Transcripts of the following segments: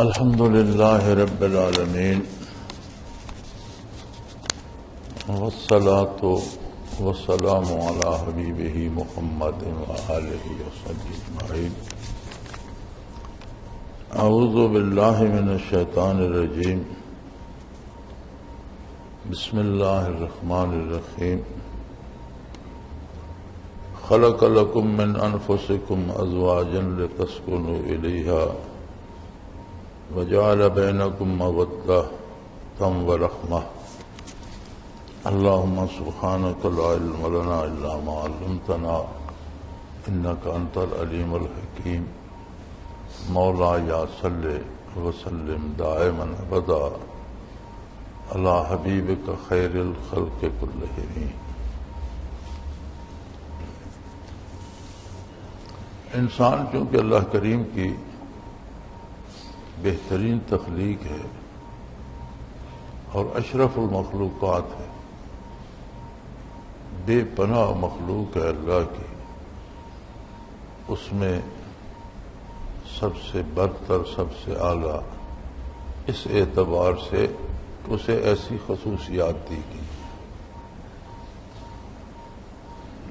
الحمد لله رب العالمين والصلاة والسلام على حبيبه محمد وآله وصحبه أجمعين. أعوذ بالله من الشيطان الرجيم. بسم الله الرحمن الرحيم. خلق لكم من أنفسكم أزواجا لتسكنوا إليها وجعل بينكم مودة ورحمة. اللهم سبحانك لا علم لنا إلا ما علمتنا إنك أنت العليم الحكيم. مولاي صل وسلم دائما أبدا على حبيبك خير الخلق كلهم. انسان چونکہ اللہ کریم کی بہترین تخلیق ہے اور اشرف المخلوقات ہے، بے پناہ مخلوق ہے اللہ کی، اس میں سب سے برتر، سب سے اعلیٰ، اس اعتبار سے اسے ایسی خصوصیات دی گئی.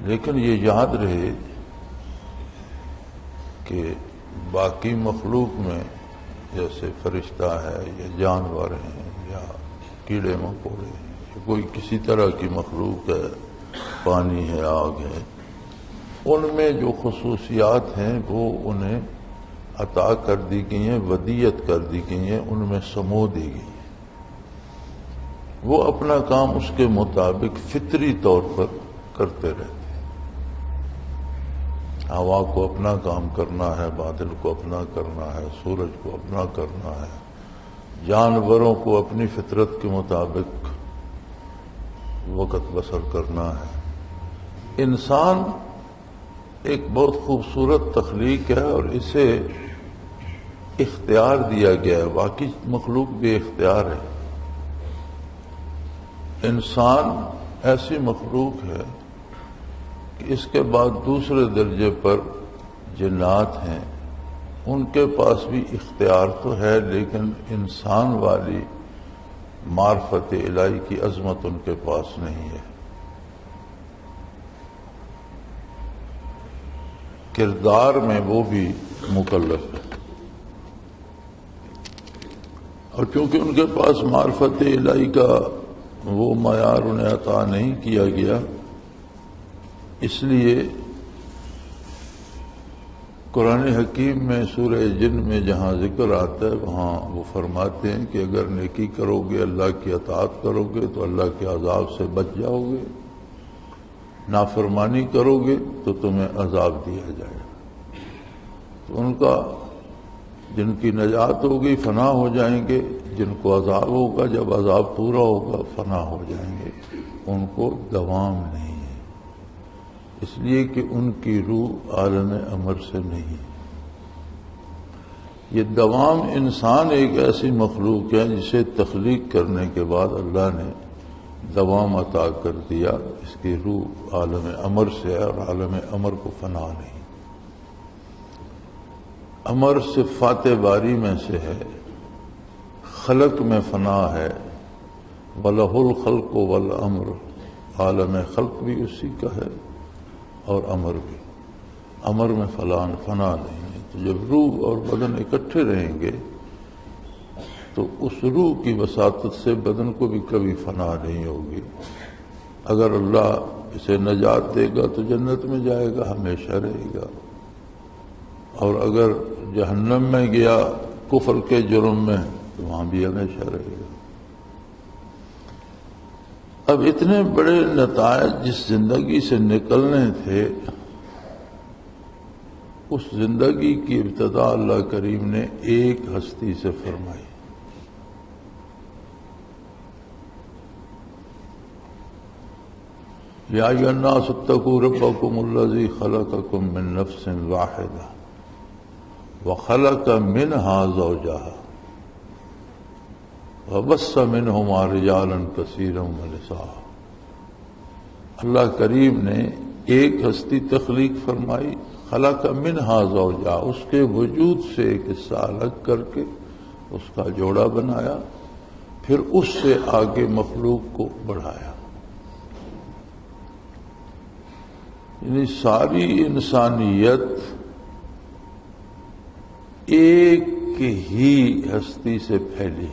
لیکن یہ یاد رہے کہ باقی مخلوق میں جیسے فرشتہ ہے یا جانور ہیں یا کیڑے مکوڑے ہیں یا کوئی کسی طرح کی مخلوق ہے، پانی ہے، آگ ہے، ان میں جو خصوصیات ہیں وہ انہیں عطا کر دی گئی ہیں، ودیت کر دی گئی ہیں، ان میں سمو دی گئی ہیں. وہ اپنا کام اس کے مطابق فطری طور پر کرتے رہتے ہیں. ہوا کو اپنا کام کرنا ہے، بادل کو اپنا کرنا ہے، سورج کو اپنا کرنا ہے، جانوروں کو اپنی فطرت کے مطابق وقت بسر کرنا ہے. انسان ایک بہت خوبصورت تخلیق ہے اور اسے اختیار دیا گیا ہے. باقی مخلوق بے اختیار ہے. انسان ایسی مخلوق ہے کہ اس کے بعد دوسرے درجے پر جنات ہیں، ان کے پاس بھی اختیار تو ہے، لیکن انسان والی معرفت الہی کی عظمت ان کے پاس نہیں ہے. کردار میں وہ بھی مکلف ہے، اور چونکہ ان کے پاس معرفت الہی کا وہ معیار انہیں عطا نہیں کیا گیا، اس لیے قرآن حکیم میں سورہ جن میں جہاں ذکر آتا ہے وہاں وہ فرماتے ہیں کہ اگر نیکی کرو گے، اللہ کی اطاعت کرو گے تو اللہ کے عذاب سے بچ جاؤ گے، نافرمانی کرو گے تو تمہیں عذاب دیا جائے گا. تو ان کا جن کی نجات ہوگی فنا ہو جائیں گے، جن کو عذاب ہوگا جب عذاب پورا ہوگا فنا ہو جائیں گے. ان کو دوام نہیں، اس لیے کہ ان کی روح عالم امر سے نہیں. یہ دوام انسان ایک ایسی مخلوق ہے جسے تخلیق کرنے کے بعد اللہ نے دوام عطا کر دیا. اس کی روح عالم امر سے ہے اور عالم امر کو فنا نہیں. امر صفات باری میں سے ہے، خلق میں فنا ہے. وَلَهُ الْخَلْقُ وَالْأَمْرُ، عالم خلق بھی اسی کا ہے اور امر بھی. امر میں فنا نہیں ہے. تو جب روح اور بدن اکٹھے رہیں گے تو اس روح کی وساطت سے بدن کو بھی کبھی فنا نہیں ہوگی. اگر اللہ اسے نجات دے گا تو جنت میں جائے گا، ہمیشہ رہے گا، اور اگر جہنم میں گیا کفر کے جرم میں تو وہاں بھی ہمیشہ رہے گا. اب اتنے بڑے نتائج جس زندگی سے نکلنے تھے، اس زندگی کی ابتدا اللہ کریم نے ایک ہستی سے فرمائی. یا ایھا الناس اتقوا ربکم الذی خلقکم من نفس واحدہ وخلق منها زوجها وبث منهما رجالا كثيرا ونساء. اللہ کریم نے ایک ہستی تخلیق فرمائی، خلق منها زوجها، اس کے وجود سے ایک حصہ الگ کر کے اس کا جوڑا بنایا، پھر اس سے آگے مخلوق کو بڑھایا. یعنی ساری انسانیت ایک ہی ہستی سے پھیلی.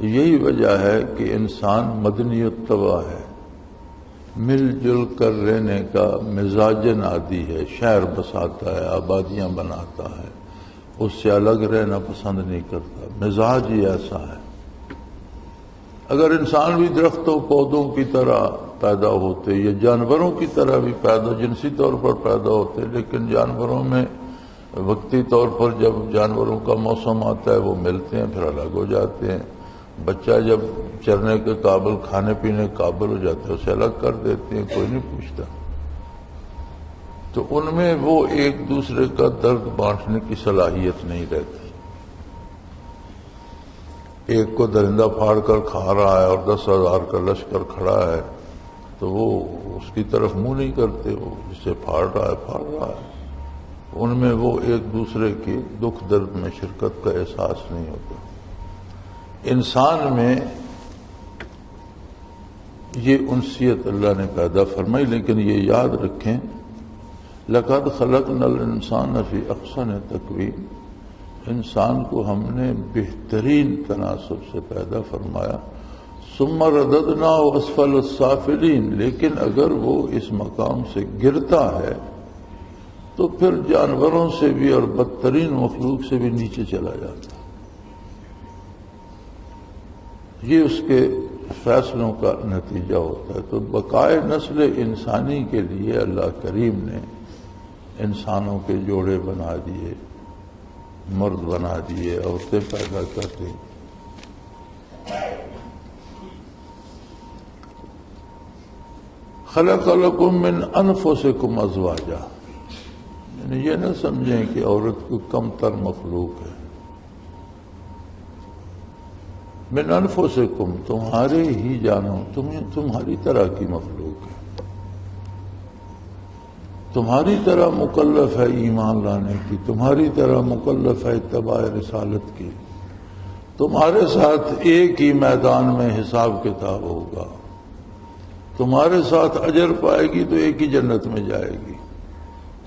یہی وجہ ہے کہ انسان مدنی الطبع ہے، مل جل کر رہنے کا مزاجن عادی ہے، شہر بساتا ہے، آبادیاں بناتا ہے، اس سے الگ رہنا پسند نہیں کرتا. مزاج ہی ایسا ہے. اگر انسان بھی درختوں پودوں کی طرح پیدا ہوتے یا جانوروں کی طرح بھی پیدا جنسی طور پر پیدا ہوتے، لیکن جانوروں میں وقتی طور پر جب جانوروں کا موسم آتا ہے وہ ملتے ہیں پھر الگ ہو جاتے ہیں. بچہ جب چرنے کے قابل کھانے پینے کے قابل ہو جاتا ہے اسے الگ کر دیتے ہیں، کوئی نہیں پوچھتا. تو ان میں وہ ایک دوسرے کا درد بانٹنے کی صلاحیت نہیں رہتی. ایک کو درندہ پھاڑ کر کھا رہا ہے اور 10,000 کا لشکر کھڑا ہے تو وہ اس کی طرف منہ نہیں کرتے، وہ جسے پھاڑ رہا ہے پھاڑ رہا ہے. ان میں وہ ایک دوسرے کے دکھ درد میں شرکت کا احساس نہیں ہوتا. انسان میں یہ انسیت اللہ نے پیدا فرمائی، لیکن یہ یاد رکھیں لقد خلقنا الانسان فی احسن تقویم، انسان کو ہم نے بہترین تناسب سے پیدا فرمایا. ثم رددناہ اسفل السافلین، لیکن اگر وہ اس مقام سے گرتا ہے تو پھر جانوروں سے بھی اور بدترین مخلوق سے بھی نیچے چلا جاتا ہے. یہ اس کے فیصلوں کا نتیجہ ہوتا ہے. تو بقائے نسل انسانی کے لیے اللہ کریم نے انسانوں کے جوڑے بنا دیے، مرد بنا دیے، عورتیں پیدا کر دی. خلق لکم من انفسکم ازواجا، یعنی یہ نہ سمجھیں کہ عورت کو کم تر مخلوق ہے. من انفسکم، تمہارے ہی جانو، تمہاری طرح کی مخلوق ہے، تمہاری طرح مکلف ہے ایمان لانے کی، تمہاری طرح مکلف ہے اتباع رسالت کی. تمہارے ساتھ ایک ہی میدان میں حساب کتاب ہوگا، تمہارے ساتھ اجر پائے گی تو ایک ہی جنت میں جائے گی،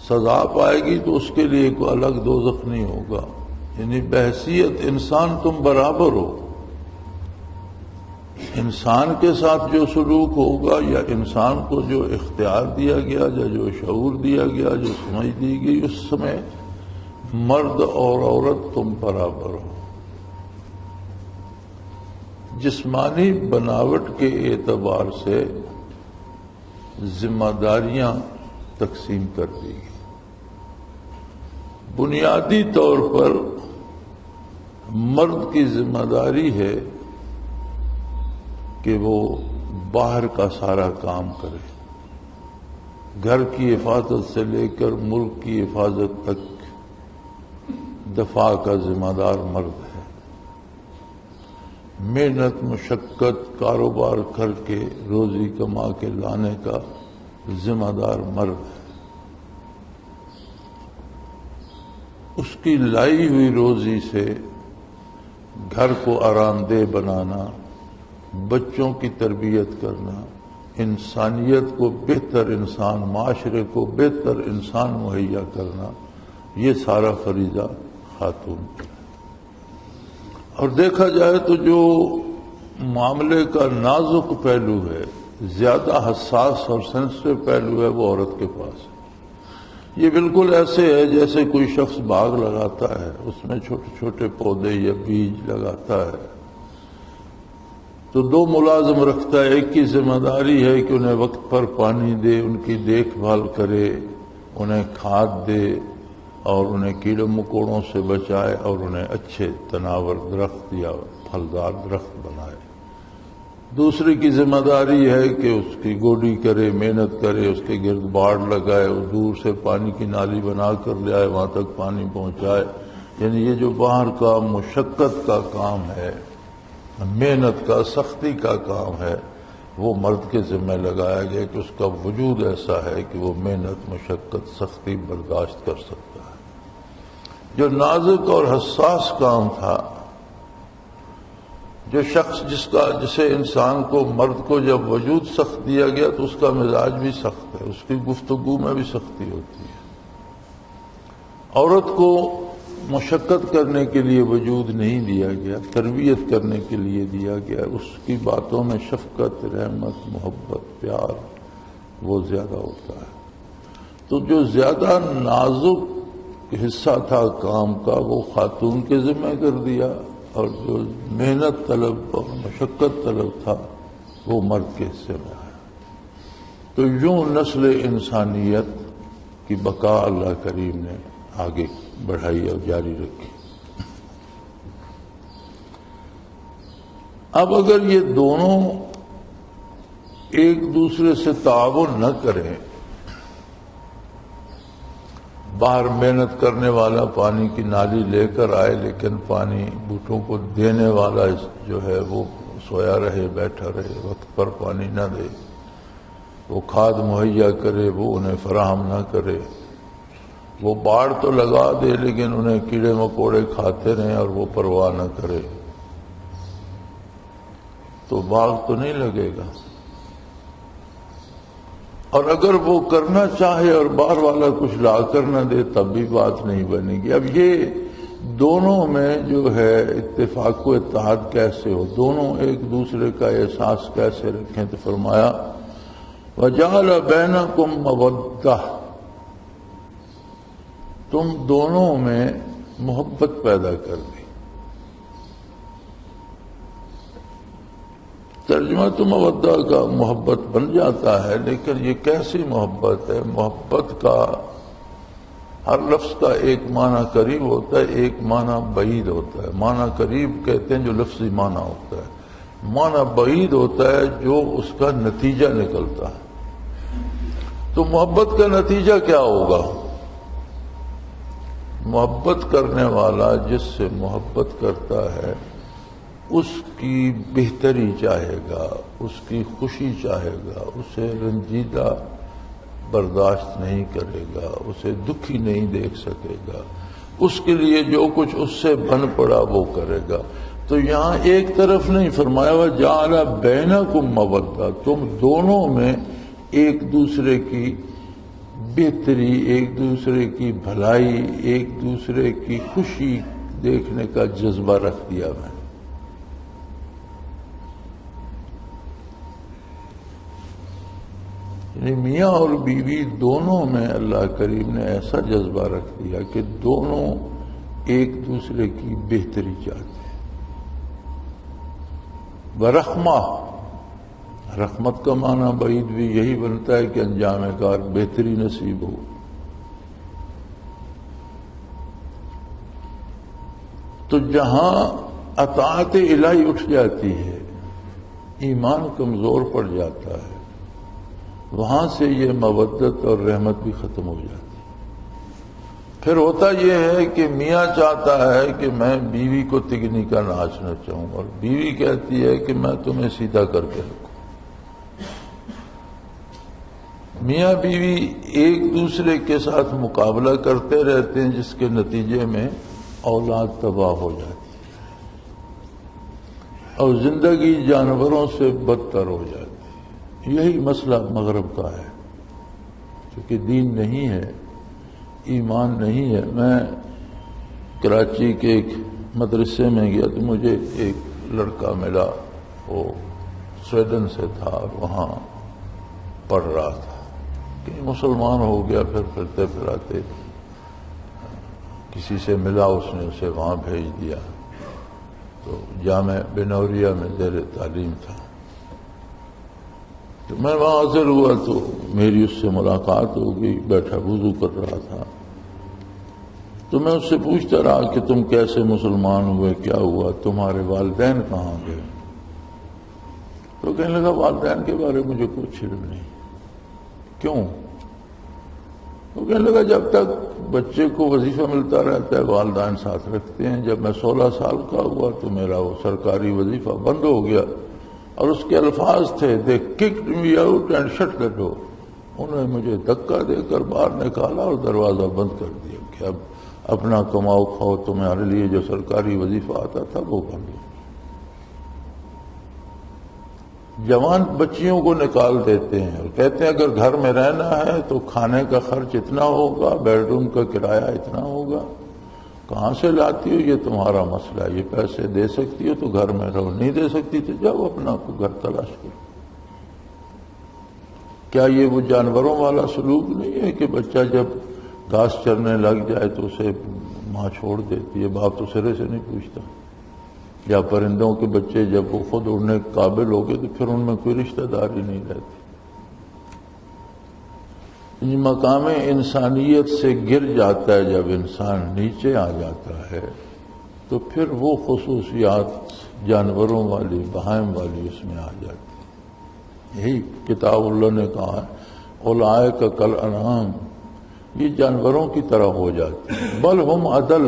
سزا پائے گی تو اس کے لیے کوئی الگ دوزخ نہیں ہوگا. یعنی بحیثیت انسان تم برابر ہو. انسان کے ساتھ جو سلوک ہوگا یا انسان کو جو اختیار دیا گیا یا جو شعور دیا گیا، جو سمجھ دی گئی، اس میں مرد اور عورت تم برابر ہو. جسمانی بناوٹ کے اعتبار سے ذمہ داریاں تقسیم کر دی گئی. بنیادی طور پر مرد کی ذمہ داری ہے کہ وہ باہر کا سارا کام کرے، گھر کی حفاظت سے لے کر ملک کی حفاظت تک دفاع کا ذمہ دار مرد ہے. محنت مشقت کاروبار کر کے روزی کما کے لانے کا ذمہ دار مرد ہے. اس کی لائی ہوئی روزی سے گھر کو آرام دہ بنانا، بچوں کی تربیت کرنا، انسانیت کو بہتر انسان، معاشرے کو بہتر انسان مہیا کرنا، یہ سارا فریضہ خاتون کا. اور دیکھا جائے تو جو معاملے کا نازک پہلو ہے، زیادہ حساس اور سینسٹیو پہلو ہے، وہ عورت کے پاس ہے. یہ بالکل ایسے ہے جیسے کوئی شخص باغ لگاتا ہے، اس میں چھوٹے چھوٹے پودے یا بیج لگاتا ہے تو دو ملازم رکھتا ہے. ایک کی ذمہ داری ہے کہ انہیں وقت پر پانی دے، ان کی دیکھ بھال کرے، انہیں کھاد دے اور انہیں کیڑے مکوڑوں سے بچائے اور انہیں اچھے تناور درخت یا پھلدار درخت بنائے. دوسری کی ذمہ داری ہے کہ اس کی گوڈی کرے، محنت کرے، اس کے گرد باڑ لگائے، دور سے پانی کی نالی بنا کر لے آئے، وہاں تک پانی پہنچائے. یعنی یہ جو باہر کا مشقت کا کام ہے، محنت کا، سختی کا کام ہے، وہ مرد کے ذمہ لگایا گیا کہ اس کا وجود ایسا ہے کہ وہ محنت مشقت سختی برداشت کر سکتا ہے. جو نازک اور حساس کام تھا، جو شخص جسے انسان کو، مرد کو جب وجود سخت دیا گیا تو اس کا مزاج بھی سخت ہے، اس کی گفتگو میں بھی سختی ہوتی ہے۔ عورت کو مشقت کرنے کے لیے وجود نہیں دیا گیا، تربیت کرنے کے لیے دیا گیا، اس کی باتوں میں شفقت، رحمت، محبت، پیار وہ زیادہ ہوتا ہے۔ تو جو زیادہ نازک حصہ تھا کام کا وہ خاتون کے ذمہ کر دیا، اور جو محنت طلب اور مشقت طلب تھا وہ مرد کے حصے میں آیا۔ تو یوں نسل انسانیت کی بقا اللہ کریم نے آگے بڑھائی اور جاری رکھی۔ اب اگر یہ دونوں ایک دوسرے سے تعاون نہ کریں، باہر محنت کرنے والا پانی کی نالی لے کر آئے لیکن پانی بوٹوں کو دینے والا جو ہے وہ سویا رہے، بیٹھا رہے، وقت پر پانی نہ دے، وہ کھاد مہیا کرے وہ انہیں فراہم نہ کرے، وہ باڑ تو لگا دے لیکن انہیں کیڑے مکوڑے کھاتے رہیں اور وہ پرواہ نہ کرے، تو باغ تو نہیں لگے گا۔ اور اگر وہ کرنا چاہے اور باہر والا کچھ لا کر نہ دے تب بھی بات نہیں بنے گی۔ اب یہ دونوں میں جو ہے اتفاق و اتحاد کیسے ہو، دونوں ایک دوسرے کا احساس کیسے رکھیں؟ تو فرمایا وَجَعَلَ بَيْنَكُمْ مَوَدَّةً، تم دونوں میں محبت پیدا کر دی۔ ترجمہ تو مودہ کا محبت بن جاتا ہے، لیکن یہ کیسی محبت ہے؟ محبت کا ہر لفظ کا ایک معنی قریب ہوتا ہے، ایک معنی بعید ہوتا ہے۔ معنی قریب کہتے ہیں جو لفظی معنی ہوتا ہے، معنی بعید ہوتا ہے جو اس کا نتیجہ نکلتا ہے۔ تو محبت کا نتیجہ کیا ہوگا؟ محبت کرنے والا جس سے محبت کرتا ہے اس کی بہتری چاہے گا، اس کی خوشی چاہے گا، اسے رنجیدہ برداشت نہیں کرے گا، اسے دکھی نہیں دیکھ سکے گا، اس کے لیے جو کچھ اس سے بن پڑا وہ کرے گا۔ تو یہاں ایک طرف نہیں فرمایا ہوا جعل بینکم مودہ، تم دونوں میں ایک دوسرے کی بہتری، ایک دوسرے کی بھلائی، ایک دوسرے کی خوشی دیکھنے کا جذبہ رکھ دیا میں۔ یعنی میاں اور بیوی دونوں میں اللہ کریم نے ایسا جذبہ رکھ دیا کہ دونوں ایک دوسرے کی بہتری چاہتے ہیں۔ برحمہ، رحمت کا معنی بعید بھی یہی بنتا ہے کہ انجام کار بہتری نصیب ہو۔ تو جہاں اطاعت الہی اٹھ جاتی ہے، ایمان کمزور پڑ جاتا ہے، وہاں سے یہ مودت اور رحمت بھی ختم ہو جاتی ہے۔ پھر ہوتا یہ ہے کہ میاں چاہتا ہے کہ میں بیوی کو تگنی کا ناچنا چاہوں، اور بیوی کہتی ہے کہ میں تمہیں سیدھا کر کے رکھوں۔ میاں بیوی ایک دوسرے کے ساتھ مقابلہ کرتے رہتے ہیں، جس کے نتیجے میں اولاد تباہ ہو جاتی ہے اور زندگی جانوروں سے بدتر ہو جاتی ہے۔ یہی مسئلہ مغرب کا ہے، کیونکہ دین نہیں ہے، ایمان نہیں ہے۔ میں کراچی کے ایک مدرسے میں گیا تو مجھے ایک لڑکا ملا، وہ سویڈن سے تھا اور وہاں پڑھ رہا تھا کہ مسلمان ہو گیا، پھر پھرتے پھراتے کسی سے ملا، اس نے اسے وہاں بھیج دیا، تو جامع بنوریا میں زیر تعلیم تھا۔ تو میں وہاں حاضر ہوا تو میری اس سے ملاقات ہو گئی، بیٹھا وضو کر رہا تھا، تو میں اس سے پوچھتا رہا کہ تم کیسے مسلمان ہوئے، کیا ہوا، تمہارے والدین کہاں گئے؟ تو کہنے لگا والدین کے بارے میں مجھے کچھ علم نہیں۔ کیوں؟ تو کہنے لگا جب تک بچے کو وظیفہ ملتا رہتا ہے والدین ساتھ رکھتے ہیں، جب میں 16 سال کا ہوا تو میرا وہ سرکاری وظیفہ بند ہو گیا، اور اس کے الفاظ تھے they kicked me out and shut the door، انہوں نے مجھے دھکا دے کر باہر نکالا اور دروازہ بند کر دیا کہ اب اپنا کماؤ کھاؤ، تمہارے لیے جو سرکاری وظیفہ آتا تھا وہ کر لو۔ جوان بچیوں کو نکال دیتے ہیں اور کہتے ہیں اگر گھر میں رہنا ہے تو کھانے کا خرچ اتنا ہوگا، بیڈ روم کا کرایہ اتنا ہوگا، کہاں سے لاتی ہو یہ تمہارا مسئلہ ہے، یہ پیسے دے سکتی ہو تو گھر میں رہو، نہیں دے سکتی تو جاؤ اپنا کو گھر تلاش کرو۔ کیا یہ وہ جانوروں والا سلوک نہیں ہے کہ بچہ جب گھاس چرنے لگ جائے تو اسے ماں چھوڑ دیتی ہے، باپ تو سرے سے نہیں پوچھتا؟ یا پرندوں کے بچے جب وہ خود اڑنے کے قابل ہو گئے تو پھر ان میں کوئی رشتہ داری نہیں رہتی۔ مقام انسانیت سے گر جاتا ہے جب انسان نیچے آ جاتا ہے تو پھر وہ خصوصیات جانوروں والی، بہائم والی اس میں آ جاتی ہے۔ یہی کتاب اللہ نے کہا ہے اولئک کالانعام، یہ جانوروں کی طرح ہو جاتی ہے، بل ہم اضل،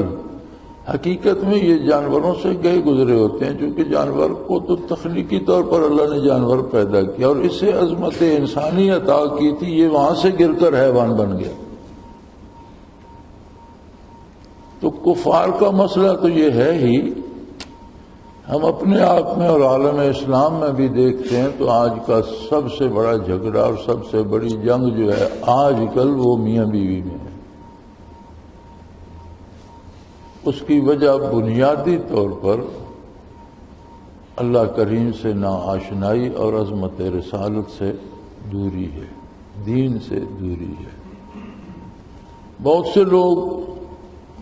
حقیقت میں یہ جانوروں سے گئے گزرے ہوتے ہیں، چونکہ جانور کو تو تخلیقی طور پر اللہ نے جانور پیدا کیا اور اس سے عظمت انسانی عطا کی تھی، یہ وہاں سے گر کر حیوان بن گیا۔ تو کفار کا مسئلہ تو یہ ہے ہی، ہم اپنے آپ میں اور عالم اسلام میں بھی دیکھتے ہیں تو آج کا سب سے بڑا جھگڑا اور سب سے بڑی جنگ جو ہے آج کل وہ میاں بیوی میں ہے۔ اس کی وجہ بنیادی طور پر اللہ کریم سے ناآشنائی اور عظمت رسالت سے دوری ہے، دین سے دوری ہے۔ بہت سے لوگ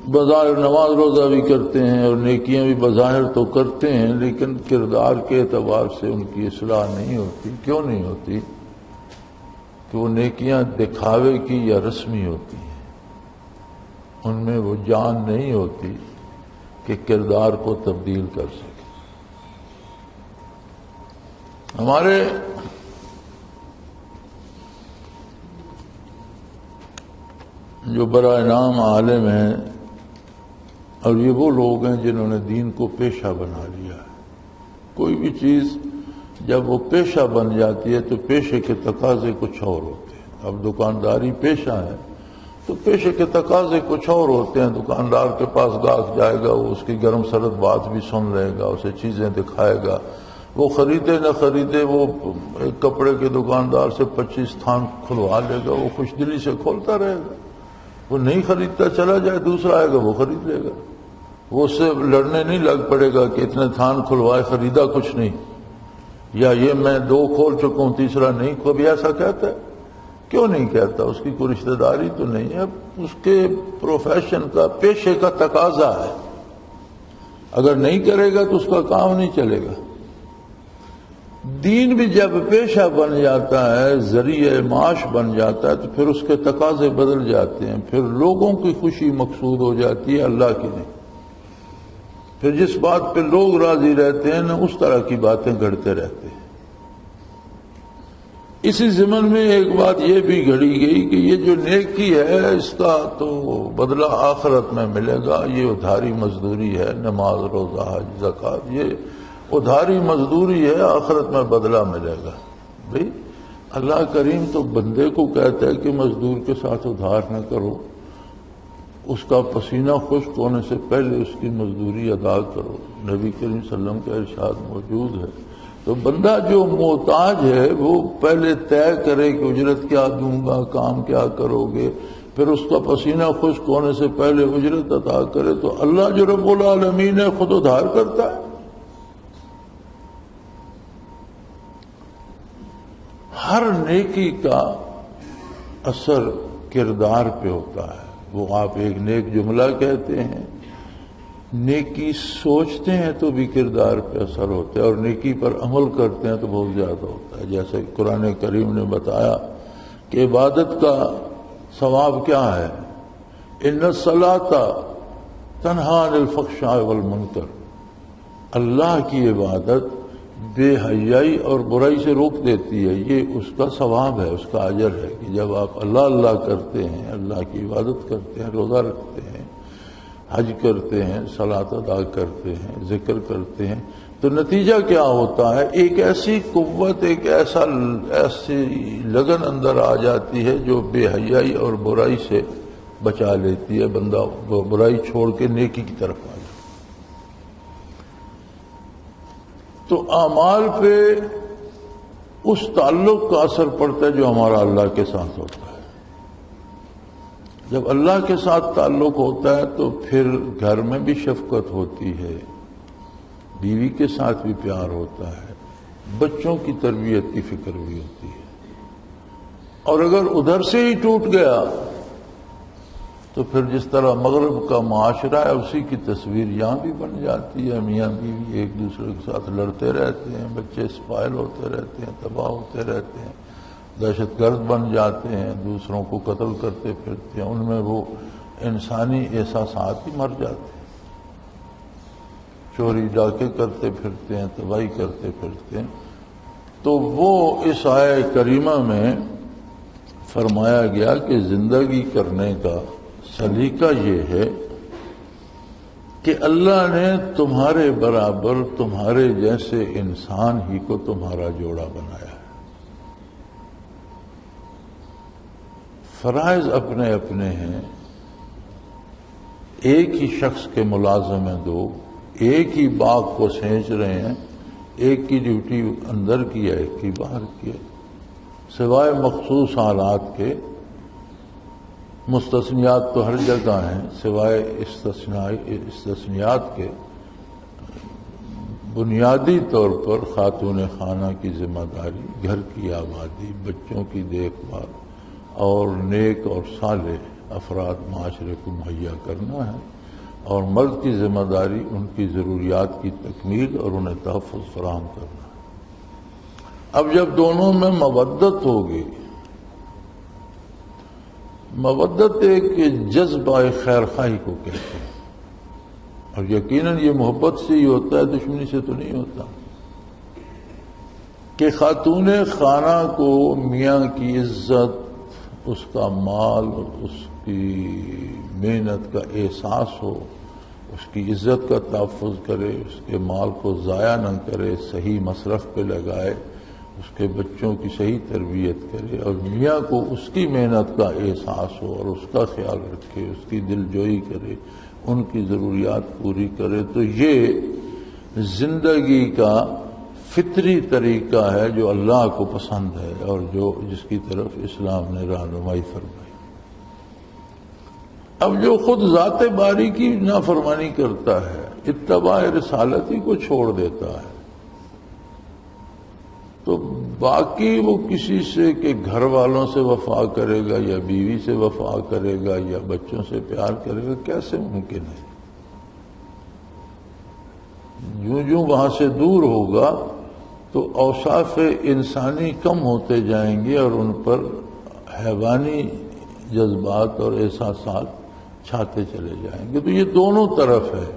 بظاہر نماز روزہ بھی کرتے ہیں اور نیکیاں بھی بظاہر تو کرتے ہیں، لیکن کردار کے اعتبار سے ان کی اصلاح نہیں ہوتی۔ کیوں نہیں ہوتی؟ کہ وہ نیکیاں دکھاوے کی یا رسمی ہوتی ہیں، ان میں وہ جان نہیں ہوتی کہ کردار کو تبدیل کر سکے۔ ہمارے جو برائے نام عالم ہیں اور یہ وہ لوگ ہیں جنہوں نے دین کو پیشہ بنا لیا ہے، کوئی بھی چیز جب وہ پیشہ بن جاتی ہے تو پیشے کے تقاضے کچھ اور ہوتے ہیں۔ اب دکانداری پیشہ ہے تو پیشے کے تقاضے کچھ اور ہوتے ہیں، دکاندار کے پاس گاہک جائے گا، وہ اس کی گرم سرد بات بھی سن لے گا، اسے چیزیں دکھائے گا، وہ خریدے نہ خریدے، وہ ایک کپڑے کے دکاندار سے 25 تھان کھلوا لے گا، وہ خوش دلی سے کھولتا رہے گا، وہ نہیں خریدتا چلا جائے، دوسرا آئے گا وہ خرید لے گا، وہ اس سے لڑنے نہیں لگ پڑے گا کہ اتنے تھان کھلوائے خریدا کچھ نہیں، یا یہ میں 2 کھول چکا ہوں تیسرا نہیں، کبھی ایسا کہتا ہے؟ کیوں نہیں کہتا؟ اس کی کوئی رشتہ داری تو نہیں ہے، اس کے پروفیشن کا، پیشے کا تقاضا ہے، اگر نہیں کرے گا تو اس کا کام نہیں چلے گا۔ دین بھی جب پیشہ بن جاتا ہے، ذریعہ معاش بن جاتا ہے، تو پھر اس کے تقاضے بدل جاتے ہیں، پھر لوگوں کی خوشی مقصود ہو جاتی ہے، اللہ کی نہیں۔ پھر جس بات پہ لوگ راضی رہتے ہیں نا، اس طرح کی باتیں گھڑتے رہتے ہیں۔ اسی ضمن میں ایک بات یہ بھی گھڑی گئی کہ یہ جو نیکی ہے اس کا تو بدلہ آخرت میں ملے گا، یہ ادھاری مزدوری ہے، نماز روزہ حج زکوٰۃ، یہ ادھاری مزدوری ہے، آخرت میں بدلہ ملے گا۔ بھئی اللہ کریم تو بندے کو کہتا ہے کہ مزدور کے ساتھ ادھار نہ کرو، اس کا پسینہ خشک ہونے سے پہلے اس کی مزدوری ادا کرو، نبی کریم صلی اللہ علیہ وسلم کا ارشاد موجود ہے۔ تو بندہ جو محتاج ہے وہ پہلے طے کرے کہ اجرت کیا دوں گا، کام کیا کرو گے، پھر اس کا پسینہ خشک ہونے سے پہلے اجرت عطا کرے، تو اللہ جو رب العالمین ہے خود ادھار کرتا ہے۔ ہر نیکی کا اثر کردار پہ ہوتا ہے۔ وہ آپ ایک نیک جملہ کہتے ہیں، نیکی سوچتے ہیں تو بھی کردار پہ اثر ہوتا ہے، اور نیکی پر عمل کرتے ہیں تو بہت زیادہ ہوتا ہے۔ جیسے قرآن کریم نے بتایا کہ عبادت کا ثواب کیا ہے، ان الصلاۃ تنہی عن الفحشاء والمنکر، اللہ کی عبادت بے حیائی اور برائی سے روک دیتی ہے، یہ اس کا ثواب ہے، اس کا اجر ہے کہ جب آپ اللہ اللہ کرتے ہیں، اللہ کی عبادت کرتے ہیں، روزہ رکھتے ہیں، حج کرتے ہیں، صلاۃ ادا کرتے ہیں، ذکر کرتے ہیں، تو نتیجہ کیا ہوتا ہے؟ ایک ایسی قوت، ایک ایسی لگن اندر آ جاتی ہے جو بے حیائی اور برائی سے بچا لیتی ہے، بندہ برائی چھوڑ کے نیکی کی طرف آ جائے۔ تو اعمال پہ اس تعلق کا اثر پڑتا ہے جو ہمارا اللہ کے ساتھ ہوتا ہے۔ جب اللہ کے ساتھ تعلق ہوتا ہے تو پھر گھر میں بھی شفقت ہوتی ہے، بیوی کے ساتھ بھی پیار ہوتا ہے، بچوں کی تربیت کی فکر بھی ہوتی ہے۔ اور اگر ادھر سے ہی ٹوٹ گیا تو پھر جس طرح مغرب کا معاشرہ ہے اسی کی تصویر یہاں بھی بن جاتی ہے۔ میاں بیوی ایک دوسرے کے ساتھ لڑتے رہتے ہیں، بچے اسپائل ہوتے رہتے ہیں، تباہ ہوتے رہتے ہیں، دہشت گرد بن جاتے ہیں، دوسروں کو قتل کرتے پھرتے ہیں، ان میں وہ انسانی احساسات ہی مر جاتے ہیں، چوری ڈاکے کرتے پھرتے ہیں، تباہی کرتے پھرتے ہیں۔ تو وہ اس آیہ کریمہ میں فرمایا گیا کہ زندگی کرنے کا سلیقہ یہ ہے کہ اللہ نے تمہارے برابر تمہارے جیسے انسان ہی کو تمہارا جوڑا بنایا ہے۔ فرائض اپنے اپنے ہیں، ایک ہی شخص کے ملازم ہیں دو، ایک ہی باغ کو سینچ رہے ہیں، ایک کی ڈیوٹی اندر کی ہے، ایک کی باہر کی ہے، سوائے مخصوص حالات کے۔ مستثنیات تو ہر جگہ ہیں، سوائے استثنیات کے بنیادی طور پر خاتون خانہ کی ذمہ داری گھر کی آبادی، بچوں کی دیکھ بھال اور نیک اور صالح افراد معاشرے کو مہیا کرنا ہے، اور مرد کی ذمہ داری ان کی ضروریات کی تکمیل اور انہیں تحفظ فراہم کرنا ہے۔ اب جب دونوں میں مودت ہوگی، مودت ایک جذبہ خیر خواہی کو کہتے ہیں، اور یقیناً یہ محبت سے ہی ہوتا ہے، دشمنی سے تو نہیں ہوتا، کہ خاتون خانہ کو میاں کی عزت، اس کا مال، اس کی محنت کا احساس ہو، اس کی عزت کا تحفظ کرے، اس کے مال کو ضائع نہ کرے، صحیح مصرف پہ لگائے، اس کے بچوں کی صحیح تربیت کرے، اور میاں کو اس کی محنت کا احساس ہو اور اس کا خیال رکھے، اس کی دل جوئی کرے، ان کی ضروریات پوری کرے، تو یہ زندگی کا فطری طریقہ ہے جو اللہ کو پسند ہے اور جس کی طرف اسلام نے رہنمائی فرمائی۔ اب جو خود ذات باری کی نافرمانی کرتا ہے، اتباع رسالتی کو چھوڑ دیتا ہے، تو باقی وہ کسی سے کہ گھر والوں سے وفا کرے گا یا بیوی سے وفا کرے گا یا بچوں سے پیار کرے گا، کیسے ممکن ہے؟ جو وہاں سے دور ہوگا تو اوصاف انسانی کم ہوتے جائیں گے اور ان پر حیوانی جذبات اور احساسات چھاتے چلے جائیں گے۔ تو یہ دونوں طرف ہے،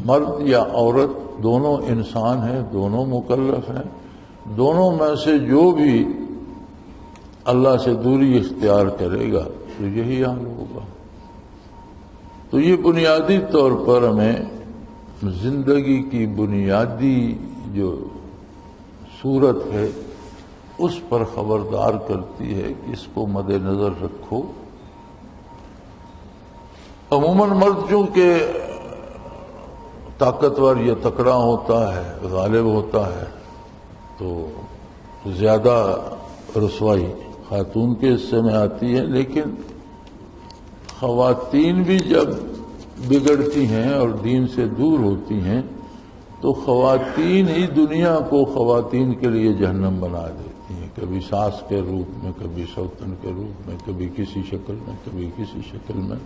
مرد یا عورت دونوں انسان ہیں، دونوں مکلف ہیں، دونوں میں سے جو بھی اللہ سے دوری اختیار کرے گا تو یہی حال ہوگا۔ تو یہ بنیادی طور پر ہمیں زندگی کی بنیادی جو صورت ہے اس پر خبردار کرتی ہے کہ اس کو مد نظر رکھو۔ عموماً مرد چونکہ طاقتور یا تکڑا ہوتا ہے، غالب ہوتا ہے، تو زیادہ رسوائی خاتون کے حصے میں آتی ہے، لیکن خواتین بھی جب بگڑتی ہیں اور دین سے دور ہوتی ہیں تو خواتین ہی دنیا کو خواتین کے لیے جہنم بنا دیتی ہیں، کبھی ساس کے روپ میں، کبھی سوتن کے روپ میں، کبھی کسی شکل میں، کبھی کسی شکل میں۔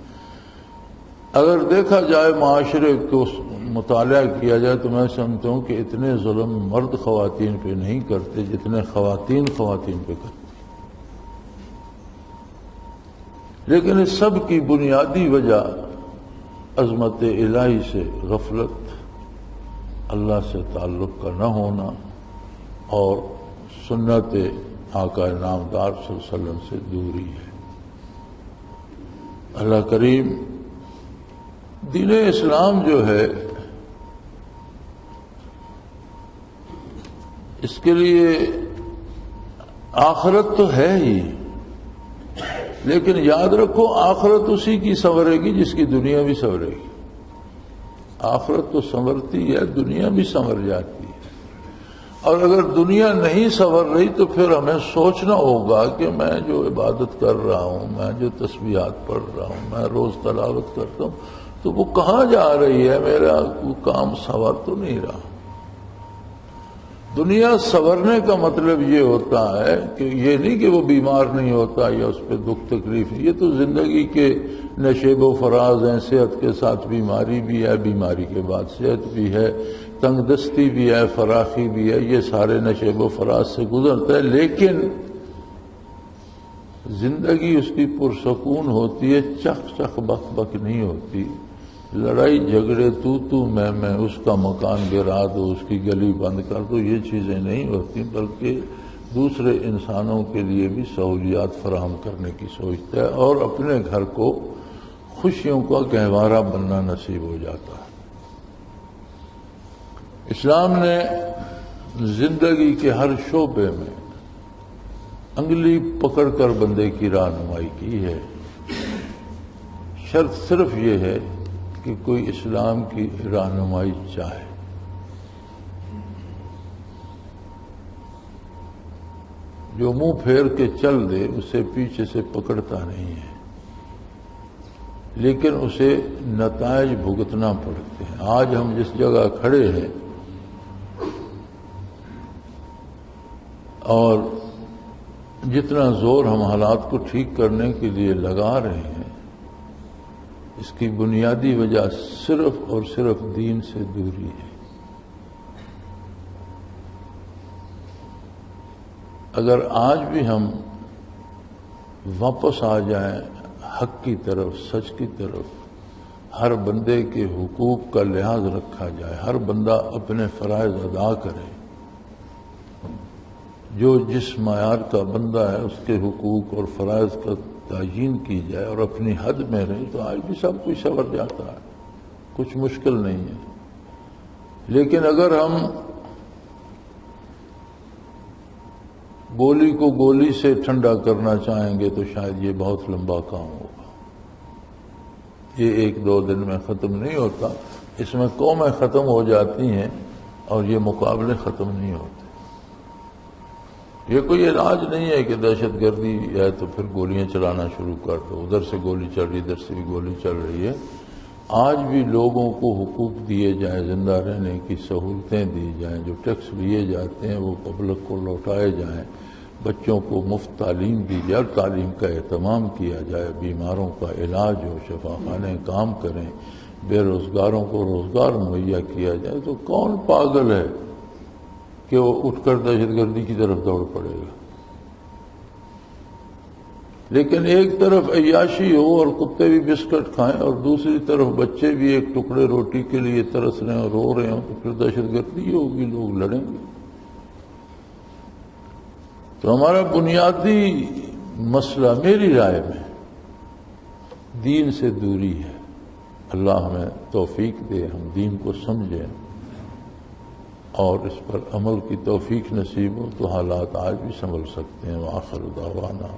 اگر دیکھا جائے معاشرے کو مطالعہ کیا جائے تو میں سمجھتا ہوں کہ اتنے ظلم مرد خواتین پہ نہیں کرتے جتنے خواتین پہ کرتے، لیکن اس سب کی بنیادی وجہ عظمت الہی سے غفلت، اللہ سے تعلق کا نہ ہونا اور سنت آقا نامدار صلی اللہ علیہ وسلم سے دوری ہے۔ اللہ کریم دین اسلام جو ہے اس کے لیے آخرت تو ہے ہی، لیکن یاد رکھو آخرت اسی کی سنورے گی جس کی دنیا بھی سنورے گی. آخرت تو سنورتی ہے، دنیا بھی سنور جاتی ہے. اور اگر دنیا نہیں سنور رہی تو پھر ہمیں سوچنا ہوگا کہ میں جو عبادت کر رہا ہوں، میں جو تسبیحات پڑھ رہا ہوں، میں روز تلاوت کرتا ہوں، تو وہ کہاں جا رہی ہے؟ میرا کام سنور تو نہیں رہا. دنیا سنورنے کا مطلب یہ ہوتا ہے کہ یہ نہیں کہ وہ بیمار نہیں ہوتا یا اس پہ دکھ تکلیف. یہ تو زندگی کے نشیب و فراز ہیں. صحت کے ساتھ بیماری بھی ہے، بیماری کے بعد صحت بھی ہے، تنگ دستی بھی ہے، فراخی بھی ہے. یہ سارے نشیب و فراز سے گزرتا ہے. لیکن زندگی اس کی پرسکون ہوتی ہے، چخ چخ بک بک نہیں ہوتی. لڑائی جھگڑے تو میں اس کا مکان گرا دو، اس کی گلی بند کر دو، یہ چیزیں نہیں ہوتی. بلکہ دوسرے انسانوں کے لیے بھی سہولیات فراہم کرنے کی سوچتا ہے اور اپنے گھر کو خوشیوں کا گہوارہ بننا نصیب ہو جاتا ہے. اسلام نے زندگی کے ہر شعبے میں انگلی پکڑ کر بندے کی رہنمائی کی ہے. شرط صرف یہ ہے کہ کوئی اسلام کی رہنمائی چاہے. جو منہ پھیر کے چل دے اسے پیچھے سے پکڑتا نہیں ہے، لیکن اسے نتائج بھگتنا پڑتے ہیں. آج ہم جس جگہ کھڑے ہیں اور جتنا زور ہم حالات کو ٹھیک کرنے کے لیے لگا رہے ہیں، اس کی بنیادی وجہ صرف اور صرف دین سے دوری ہے. اگر آج بھی ہم واپس آ جائیں حق کی طرف، سچ کی طرف، ہر بندے کے حقوق کا لحاظ رکھا جائے، ہر بندہ اپنے فرائض ادا کرے، جو جس معیار کا بندہ ہے اس کے حقوق اور فرائض کا تعیین کی جائے اور اپنی حد میں رہے، تو آج بھی سب کچھ سنور جاتا ہے، کچھ مشکل نہیں ہے. لیکن اگر ہم گولی کو گولی سے ٹھنڈا کرنا چاہیں گے تو شاید یہ بہت لمبا کام ہوگا. یہ ایک دو دن میں ختم نہیں ہوتا. اس میں قومیں ختم ہو جاتی ہیں اور یہ مقابلے ختم نہیں ہوتے. یہ کوئی علاج نہیں ہے کہ دہشت گردی ہے تو پھر گولیاں چلانا شروع کر دو، ادھر سے گولی چل رہی، ادھر سے بھی گولی چل رہی ہے. آج بھی لوگوں کو حقوق دیے جائیں، زندہ رہنے کی سہولتیں دی جائیں، جو ٹیکس لیے جاتے ہیں وہ پبلک کو لوٹائے جائیں، بچوں کو مفت تعلیم دی جائے اور تعلیم کا اہتمام کیا جائے، بیماروں کا علاج ہو، شفاخانے کام کریں، بے روزگاروں کو روزگار مہیا کیا جائے، تو کون پاگل ہے کہ وہ اٹھ کر دہشت گردی کی طرف دوڑ پڑے گا؟ لیکن ایک طرف عیاشی ہو اور کتے بھی بسکٹ کھائیں اور دوسری طرف بچے بھی ایک ٹکڑے روٹی کے لیے ترس رہے ہیں اور رو رہے ہوں، تو پھر دہشت گردی ہوگی، لوگ لڑیں گے. تو ہمارا بنیادی مسئلہ میری رائے میں دین سے دوری ہے. اللہ ہمیں توفیق دے، ہم دین کو سمجھیں اور اس پر عمل کی توفیق نصیب ہو تو حالات آج بھی سنبھل سکتے ہیں. وآخر دعوانا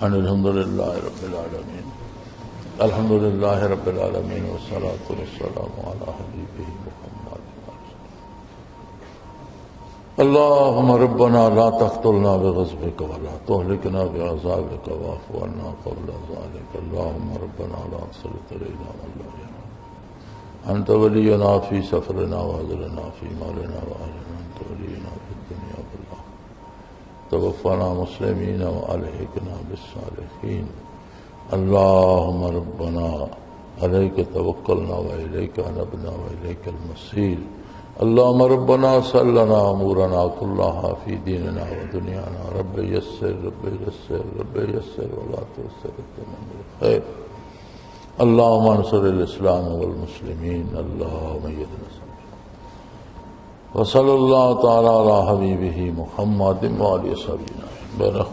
ان الحمدللہ رب العالمین. الحمدللہ رب العالمین والصلاة والسلام علی حبیبہ محمد. اللہم ربنا لا تقتلنا بغضبک ولا تہلکنا بعذابک واعف عنا قبل ذلک. اللہم ربنا لا تسلط علینا من لا يرحمنا انت ولینا فی سفرنا وحضرنا فی مالنا وآلنا انت ولینا فی الدنیا والآخرہ. توفنا مسلمین والحقنا بالصالحین. اللہم ربنا علیک توکلنا والیک انبنا والیک المصیر. اللہم ربنا سلنا امورنا کلها فی دیننا ودنیانا. رب یسر رب یسر رب یسر ولا تعسر تمام الخیر. اللہم انصر الاسلام والمسلمین. اللہم ایدنا وصلی اللہ تعالی علی حبیبہ محمد وآلہ وصحبہ.